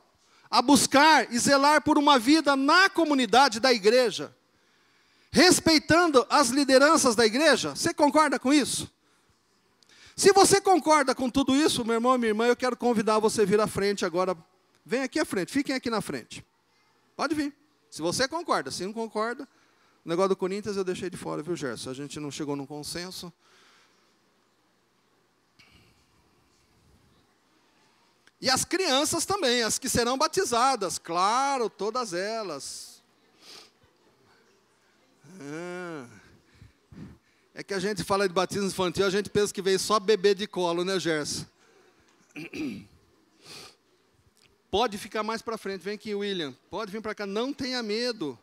a buscar e zelar por uma vida na comunidade da igreja, respeitando as lideranças da igreja. Você concorda com isso? Se você concorda com tudo isso, meu irmão e minha irmã, eu quero convidar você a vir à frente agora. Vem aqui à frente, fiquem aqui na frente. Pode vir. Se você concorda, se não concorda, o negócio do Corinthians eu deixei de fora, viu, Gerson? A gente não chegou num consenso. E as crianças também, as que serão batizadas, claro, todas elas. É que a gente fala de batismo infantil, a gente pensa que veio só bebê de colo, né, Gerson? Pode ficar mais para frente, vem aqui, William. Pode vir para cá, não tenha medo.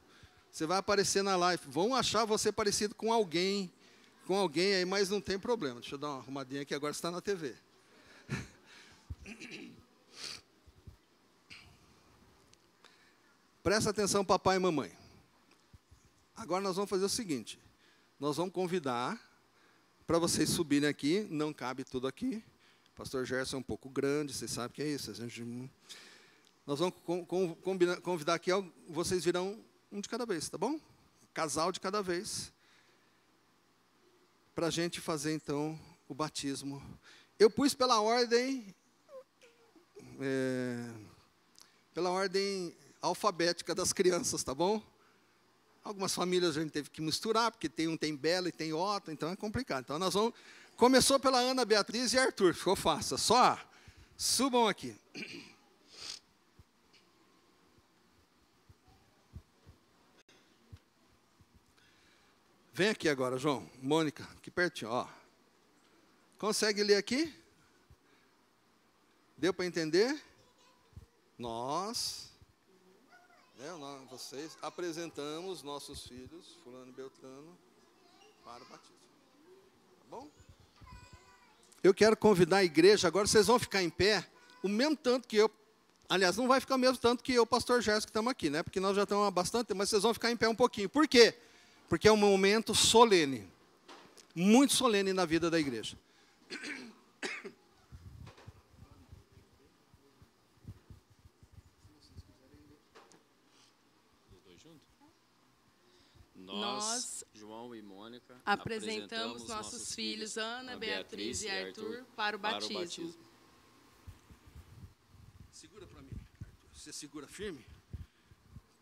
Você vai aparecer na live. Vão achar você parecido com alguém aí, mas não tem problema. Deixa eu dar uma arrumadinha aqui, agora você está na TV. Presta atenção, papai e mamãe. Agora nós vamos fazer o seguinte. Nós vamos convidar para vocês subirem aqui. Não cabe tudo aqui. O pastor Gerson é um pouco grande, vocês sabem o que é isso. Nós vamos convidar aqui, vocês virão um de cada vez, tá bom? Casal de cada vez. Para a gente fazer, então, o batismo. Eu pus pela ordem alfabética das crianças, tá bom? Algumas famílias a gente teve que misturar, porque tem Bela e tem Otto, então é complicado. Então nós vamos... Começou pela Ana Beatriz e Arthur, ficou fácil. Só subam aqui. Vem aqui agora, João. Mônica, aqui pertinho, ó. Consegue ler aqui? Deu para entender? Vocês apresentamos nossos filhos, fulano e beltrano, para o batismo. Tá bom? Eu quero convidar a igreja, agora vocês vão ficar em pé, o mesmo tanto que eu, aliás, não vai ficar o mesmo tanto que eu, pastor Gerson, que estamos aqui, né? Porque nós já estamos há bastante tempo, mas vocês vão ficar em pé um pouquinho. Por quê? Porque é um momento solene, muito solene na vida da igreja. Nós, João e Mônica, apresentamos nossos filhos, Ana, Beatriz e Arthur, para o batismo. Segura para mim, Arthur. Você segura firme?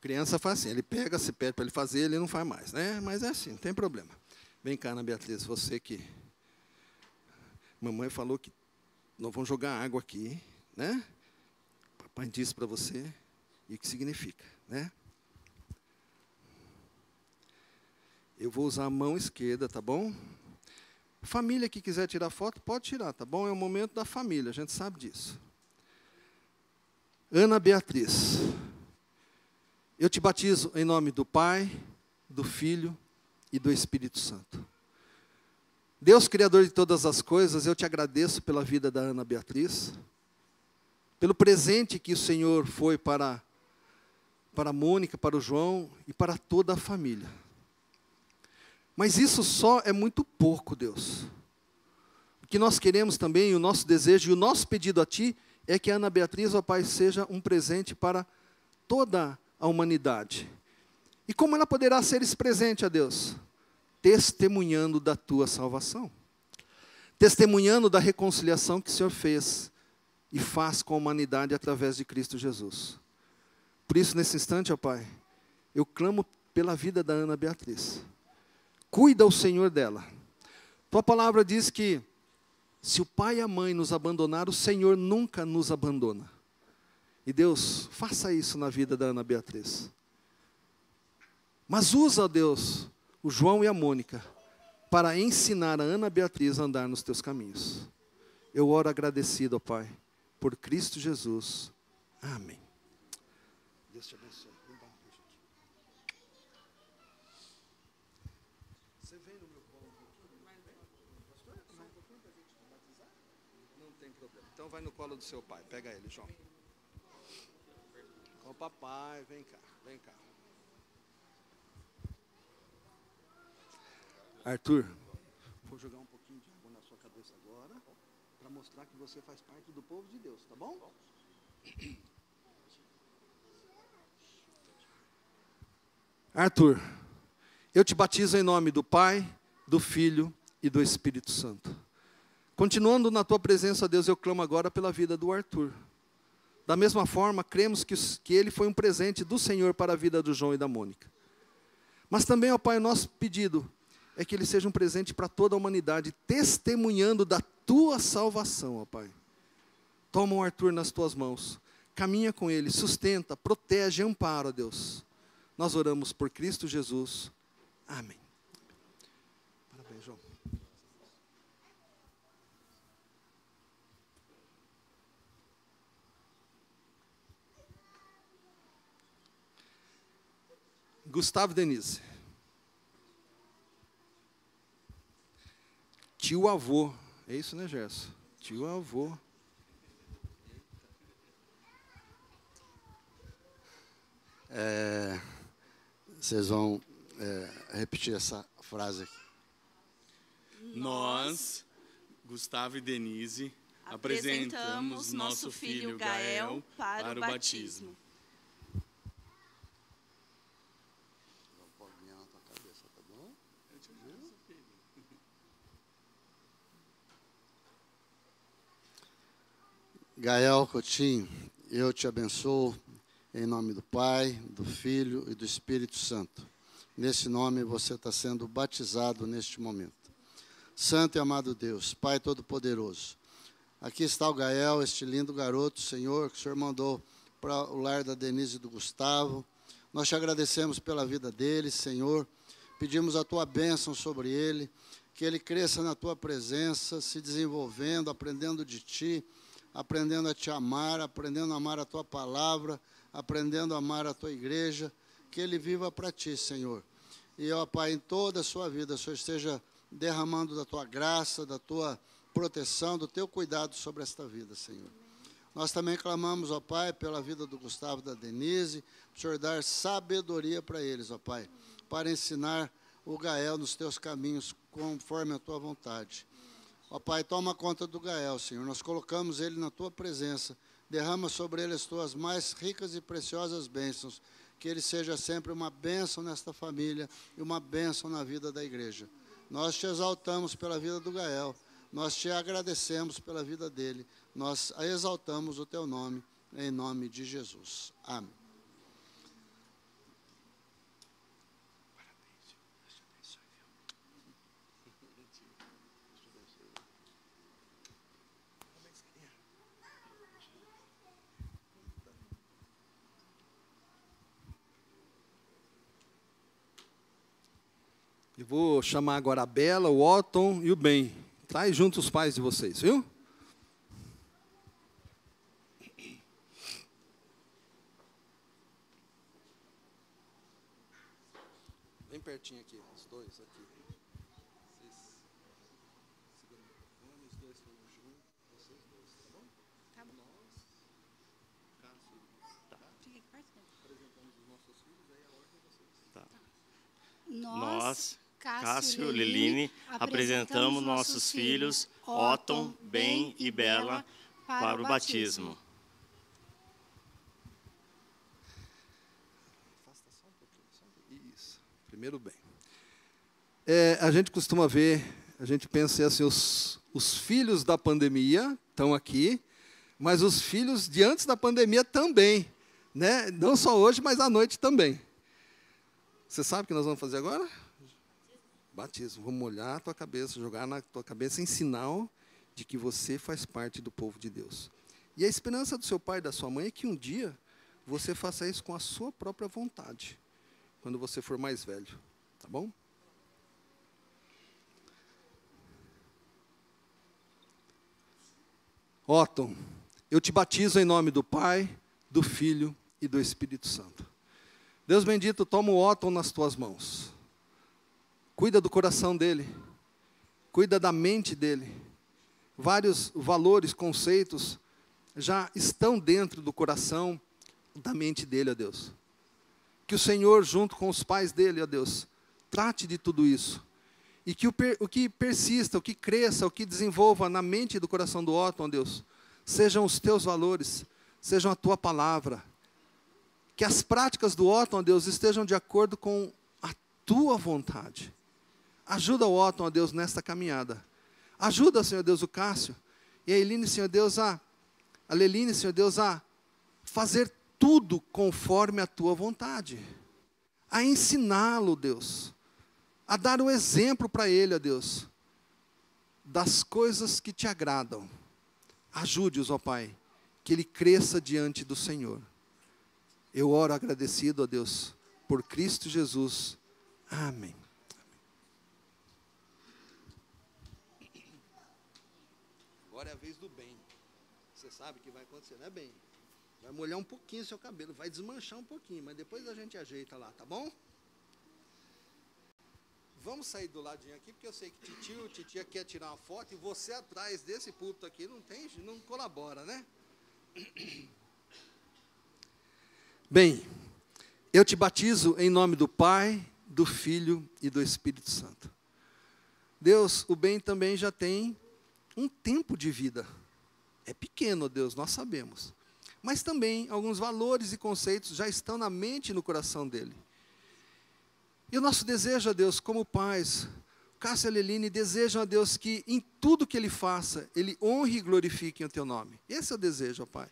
Criança faz assim, ele pega, se pede para ele fazer, ele não faz mais, né? Mas é assim, não tem problema. Vem cá, Ana Beatriz, você que... Mamãe falou que não vão jogar água aqui, né? Papai disse para você, e o que significa, né? Eu vou usar a mão esquerda, tá bom? Família que quiser tirar foto, pode tirar, tá bom? É o momento da família, a gente sabe disso. Ana Beatriz, eu te batizo em nome do Pai, do Filho e do Espírito Santo. Deus, Criador de todas as coisas, eu te agradeço pela vida da Ana Beatriz, pelo presente que o Senhor foi para a Mônica, para o João e para toda a família. Mas isso só é muito pouco, Deus. O que nós queremos também, o nosso desejo e o nosso pedido a Ti, é que a Ana Beatriz, ó Pai, seja um presente para toda a humanidade. E como ela poderá ser esse presente a Deus? Testemunhando da Tua salvação. Testemunhando da reconciliação que o Senhor fez e faz com a humanidade através de Cristo Jesus. Por isso, nesse instante, ó Pai, eu clamo pela vida da Ana Beatriz. Cuida o Senhor dela. Tua palavra diz que se o pai e a mãe nos abandonar, o Senhor nunca nos abandona. E Deus, faça isso na vida da Ana Beatriz. Mas usa, Deus, o João e a Mônica para ensinar a Ana Beatriz a andar nos teus caminhos. Eu oro agradecido, ó Pai, por Cristo Jesus. Amém. Deus te abençoe. Você vem no meu colo um pouquinho? Pastor, só um pouquinho para a gente te batizar? Não tem problema. Então vai no colo do seu pai. Pega ele, João. Ô papai, vem cá, vem cá. Arthur, vou jogar um pouquinho de água na sua cabeça agora, para mostrar que você faz parte do povo de Deus, tá bom? Arthur, eu te batizo em nome do Pai, do Filho e do Espírito Santo. Continuando na tua presença, Deus, eu clamo agora pela vida do Arthur. Da mesma forma, cremos que ele foi um presente do Senhor para a vida do João e da Mônica. Mas também, ó Pai, o nosso pedido é que ele seja um presente para toda a humanidade, testemunhando da tua salvação, ó Pai. Toma o Arthur nas tuas mãos. Caminha com ele, sustenta, protege, ampara, ó Deus. Nós oramos por Cristo Jesus. Amém. Parabéns, João. Gustavo e Denise. Tio avô. É isso, né, Gerson? Tio avô. Vocês vão repetir essa frase aqui. Nós, Gustavo e Denise, apresentamos nosso filho Gael para o batismo. Gael Coutinho, eu te abençoo em nome do Pai, do Filho e do Espírito Santo. Nesse nome você está sendo batizado neste momento. Santo e amado Deus, Pai Todo-Poderoso, aqui está o Gael, este lindo garoto, Senhor, que o Senhor mandou para o lar da Denise e do Gustavo. Nós te agradecemos pela vida dele, Senhor. Pedimos a tua bênção sobre ele, que ele cresça na tua presença, se desenvolvendo, aprendendo de ti, aprendendo a te amar, aprendendo a amar a tua palavra, aprendendo a amar a tua igreja, que ele viva para ti, Senhor. E, ó Pai, em toda a sua vida, o Senhor esteja derramando da tua graça, da tua proteção, do teu cuidado sobre esta vida, Senhor. Nós também clamamos, ó Pai, pela vida do Gustavo e da Denise, para o Senhor dar sabedoria para eles, ó Pai, para ensinar o Gael nos teus caminhos, conforme a tua vontade. Ó Pai, toma conta do Gael, Senhor. Nós colocamos ele na tua presença. Derrama sobre ele as tuas mais ricas e preciosas bênçãos. Que ele seja sempre uma bênção nesta família e uma bênção na vida da igreja. Nós te exaltamos pela vida do Gael. Nós te agradecemos pela vida dele. Nós exaltamos o teu nome, em nome de Jesus. Amém. Eu vou chamar agora a Bela, o Otton e o Ben. Traz junto os pais de vocês, viu? Bem pertinho aqui, os dois aqui. Vocês seguram o microfone, os dois foram juntos. Vocês dois, tá bom? Tá bom. Nós, Cássio, tá? Apresentamos os nossos filhos, aí a ordem de vocês. Tá. Nós, Cássio e Liline, apresentamos nossos filhos, Otton, Ben e Bela, para o batismo. Afasta só um pouquinho. Isso. Primeiro bem. A gente costuma ver, a gente pensa assim, os filhos da pandemia estão aqui, mas os filhos de antes da pandemia também, né? Não só hoje, mas à noite também. Você sabe o que nós vamos fazer agora? Batismo. Vamos molhar a tua cabeça, jogar na tua cabeça em sinal de que você faz parte do povo de Deus. E a esperança do seu pai e da sua mãe é que um dia você faça isso com a sua própria vontade, quando você for mais velho. Tá bom? Otton, eu te batizo em nome do Pai, do Filho e do Espírito Santo. Deus bendito, toma o Otton nas tuas mãos. Cuida do coração dele. Cuida da mente dele. Vários valores, conceitos já estão dentro do coração, da mente dele, ó Deus. Que o Senhor, junto com os pais dele, ó Deus, trate de tudo isso. E que o que persista, o que cresça, o que desenvolva na mente e do coração do Otton, ó Deus, sejam os teus valores, sejam a tua palavra. Que as práticas do Otton, ó Deus, estejam de acordo com a tua vontade. Ajuda o Otton, ó Deus, nesta caminhada. Ajuda, Senhor Deus, o Cássio e a Eline, Senhor Deus, a Leline, Senhor Deus, a fazer tudo conforme a tua vontade. A ensiná-lo, Deus. A dar o exemplo para ele, ó Deus, das coisas que te agradam. Ajude-os, ó Pai, que ele cresça diante do Senhor. Eu oro agradecido a Deus por Cristo Jesus. Amém. Agora é a vez do bem. Você sabe o que vai acontecer, não é bem? Vai molhar um pouquinho o seu cabelo, vai desmanchar um pouquinho, mas depois a gente ajeita lá, tá bom? Vamos sair do ladinho aqui, porque eu sei que titia quer tirar uma foto, e você atrás desse púlpito aqui não colabora, né? Bem, eu te batizo em nome do Pai, do Filho e do Espírito Santo. Deus, o bem também já tem um tempo de vida. É pequeno, Deus, nós sabemos. Mas também alguns valores e conceitos já estão na mente e no coração dele. E o nosso desejo a Deus, como pais, Cássio e a Leline desejam a Deus que em tudo que ele faça, ele honre e glorifique o teu nome. Esse é o desejo, ó Pai.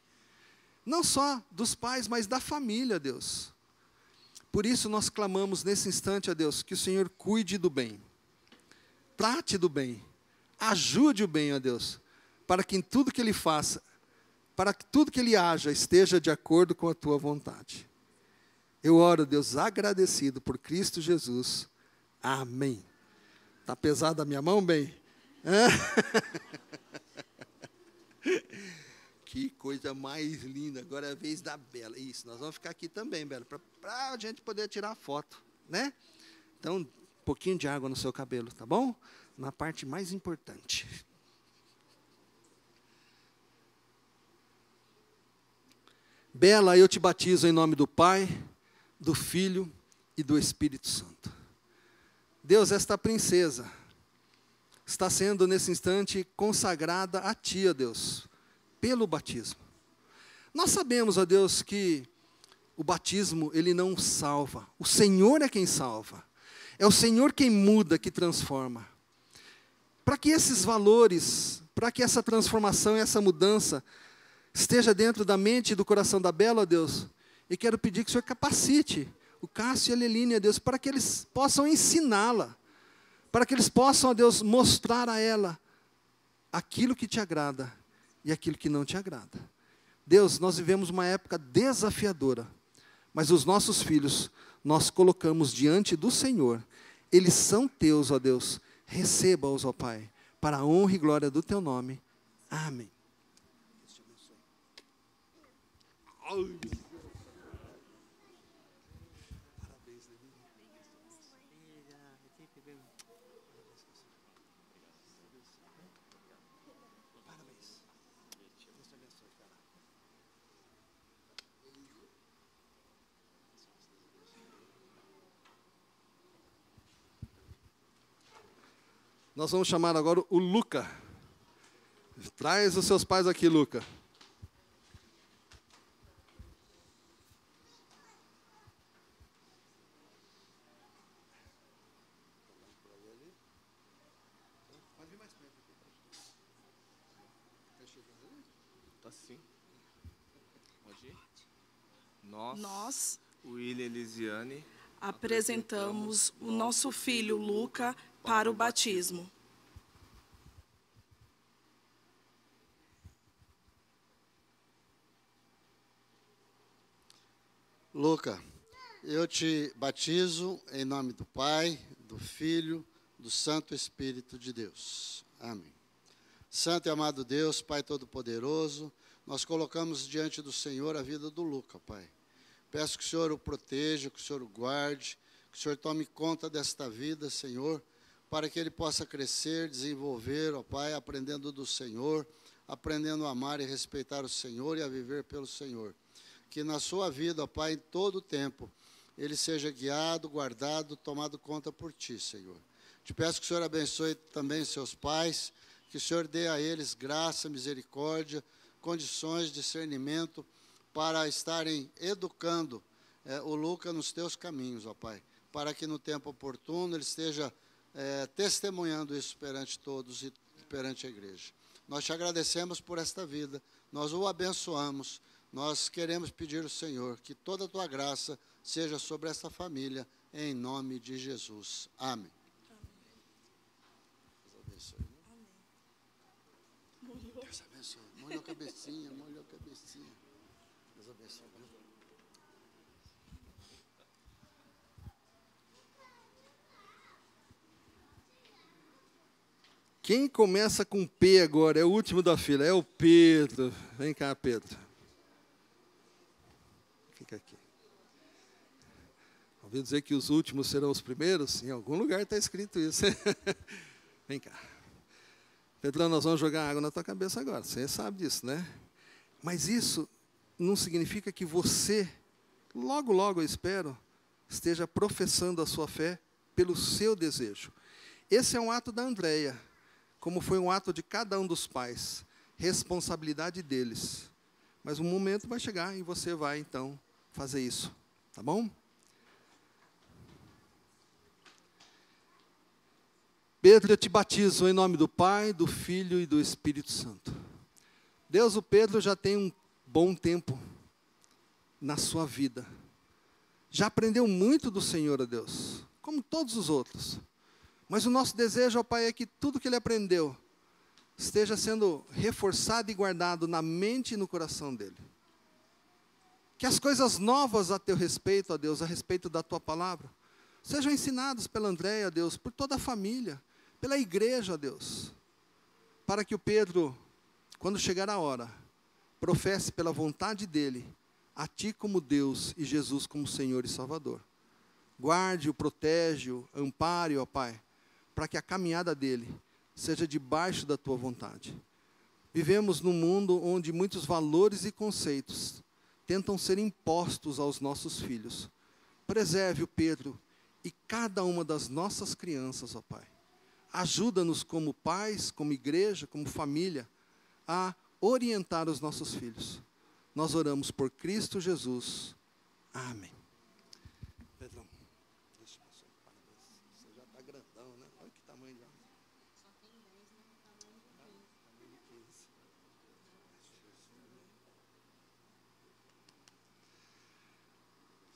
Não só dos pais, mas da família, Deus. Por isso nós clamamos nesse instante a Deus, que o Senhor cuide do bem, trate do bem, ajude o bem, ó Deus, para que em tudo que ele faça, para que tudo que ele haja esteja de acordo com a tua vontade. Eu oro, Deus, agradecido por Cristo Jesus. Amém. Está pesada a minha mão, bem? Que coisa mais linda. Agora é a vez da Bela. Isso, nós vamos ficar aqui também, Bela, para a gente poder tirar foto, né? Então, um pouquinho de água no seu cabelo, tá bom? Na parte mais importante. Bela, eu te batizo em nome do Pai, do Filho e do Espírito Santo. Deus, esta princesa está sendo nesse instante consagrada a ti, ó Deus, pelo batismo. Nós sabemos, ó Deus, que o batismo, ele não salva. O Senhor é quem salva. É o Senhor quem muda, que transforma. Para que esses valores, para que essa transformação e essa mudança esteja dentro da mente e do coração da Bela, ó Deus, e quero pedir que o Senhor capacite o Cássio e a Leline, ó Deus, para que eles possam ensiná-la, para que eles possam, ó Deus, mostrar a ela aquilo que te agrada e aquilo que não te agrada. Deus, nós vivemos uma época desafiadora, mas os nossos filhos, nós colocamos diante do Senhor. Eles são teus, ó Deus, receba-os, ó Pai, para a honra e glória do teu nome. Amém. Nós vamos chamar agora o Luca. Traz os seus pais aqui, Luca. Tá sim. Pode ir. Nós, William e Elisiane, apresentamos o nosso filho Luca para o batismo. Luca, eu te batizo em nome do Pai, do Filho, do Santo Espírito de Deus. Amém. Santo e amado Deus, Pai Todo-Poderoso, nós colocamos diante do Senhor a vida do Luca, Pai. Peço que o Senhor o proteja, que o Senhor o guarde, que o Senhor tome conta desta vida, Senhor, para que ele possa crescer, desenvolver, ó Pai, aprendendo do Senhor, aprendendo a amar e respeitar o Senhor e a viver pelo Senhor. Que na sua vida, ó Pai, em todo o tempo, ele seja guiado, guardado, tomado conta por Ti, Senhor. Te peço que o Senhor abençoe também seus pais, que o Senhor dê a eles graça, misericórdia, condições, discernimento, para estarem educando o Luca nos Teus caminhos, ó Pai, para que no tempo oportuno ele esteja testemunhando isso perante todos e perante a igreja. Nós te agradecemos por esta vida, nós o abençoamos, nós queremos pedir ao Senhor que toda a tua graça seja sobre esta família, em nome de Jesus. Amém. Amém. Deus abençoe. Molhou a cabecinha, molhou a cabecinha. Deus abençoe. Quem começa com P agora? É o último da fila, é o Pedro. Vem cá, Pedro. Fica aqui. Ouviu dizer que os últimos serão os primeiros? Em algum lugar está escrito isso. Vem cá. Pedrão, nós vamos jogar água na tua cabeça agora. Você sabe disso, né? Mas isso não significa que você, logo, logo, eu espero, esteja professando a sua fé pelo seu desejo. Esse é um ato da Andréia, como foi um ato de cada um dos pais. Responsabilidade deles. Mas um momento vai chegar e você vai, então, fazer isso. Tá bom? Pedro, eu te batizo em nome do Pai, do Filho e do Espírito Santo. Deus, o Pedro já tem um bom tempo na sua vida. Já aprendeu muito do Senhor, ó Deus, como todos os outros. Mas o nosso desejo, ó Pai, é que tudo que ele aprendeu esteja sendo reforçado e guardado na mente e no coração dele. Que as coisas novas a teu respeito, ó Deus, a respeito da tua palavra, sejam ensinadas pela Andréia, ó Deus, por toda a família, pela igreja, ó Deus, para que o Pedro, quando chegar a hora, professe pela vontade dele, a ti como Deus e Jesus como Senhor e Salvador. Guarde-o, protege-o, ampare-o, ó Pai, para que a caminhada dele seja debaixo da tua vontade. Vivemos num mundo onde muitos valores e conceitos tentam ser impostos aos nossos filhos. Preserve o Pedro e cada uma das nossas crianças, ó Pai. Ajuda-nos como pais, como igreja, como família, a orientar os nossos filhos. Nós oramos por Cristo Jesus. Amém. Pedrão, deixa eu passar. Parabéns. Você já está grandão, né? Olha que tamanho já. Só tem 10, né? Tamanho de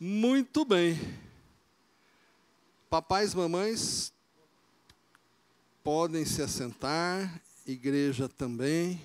15. Muito bem. Papais, mamães, podem se assentar, igreja também.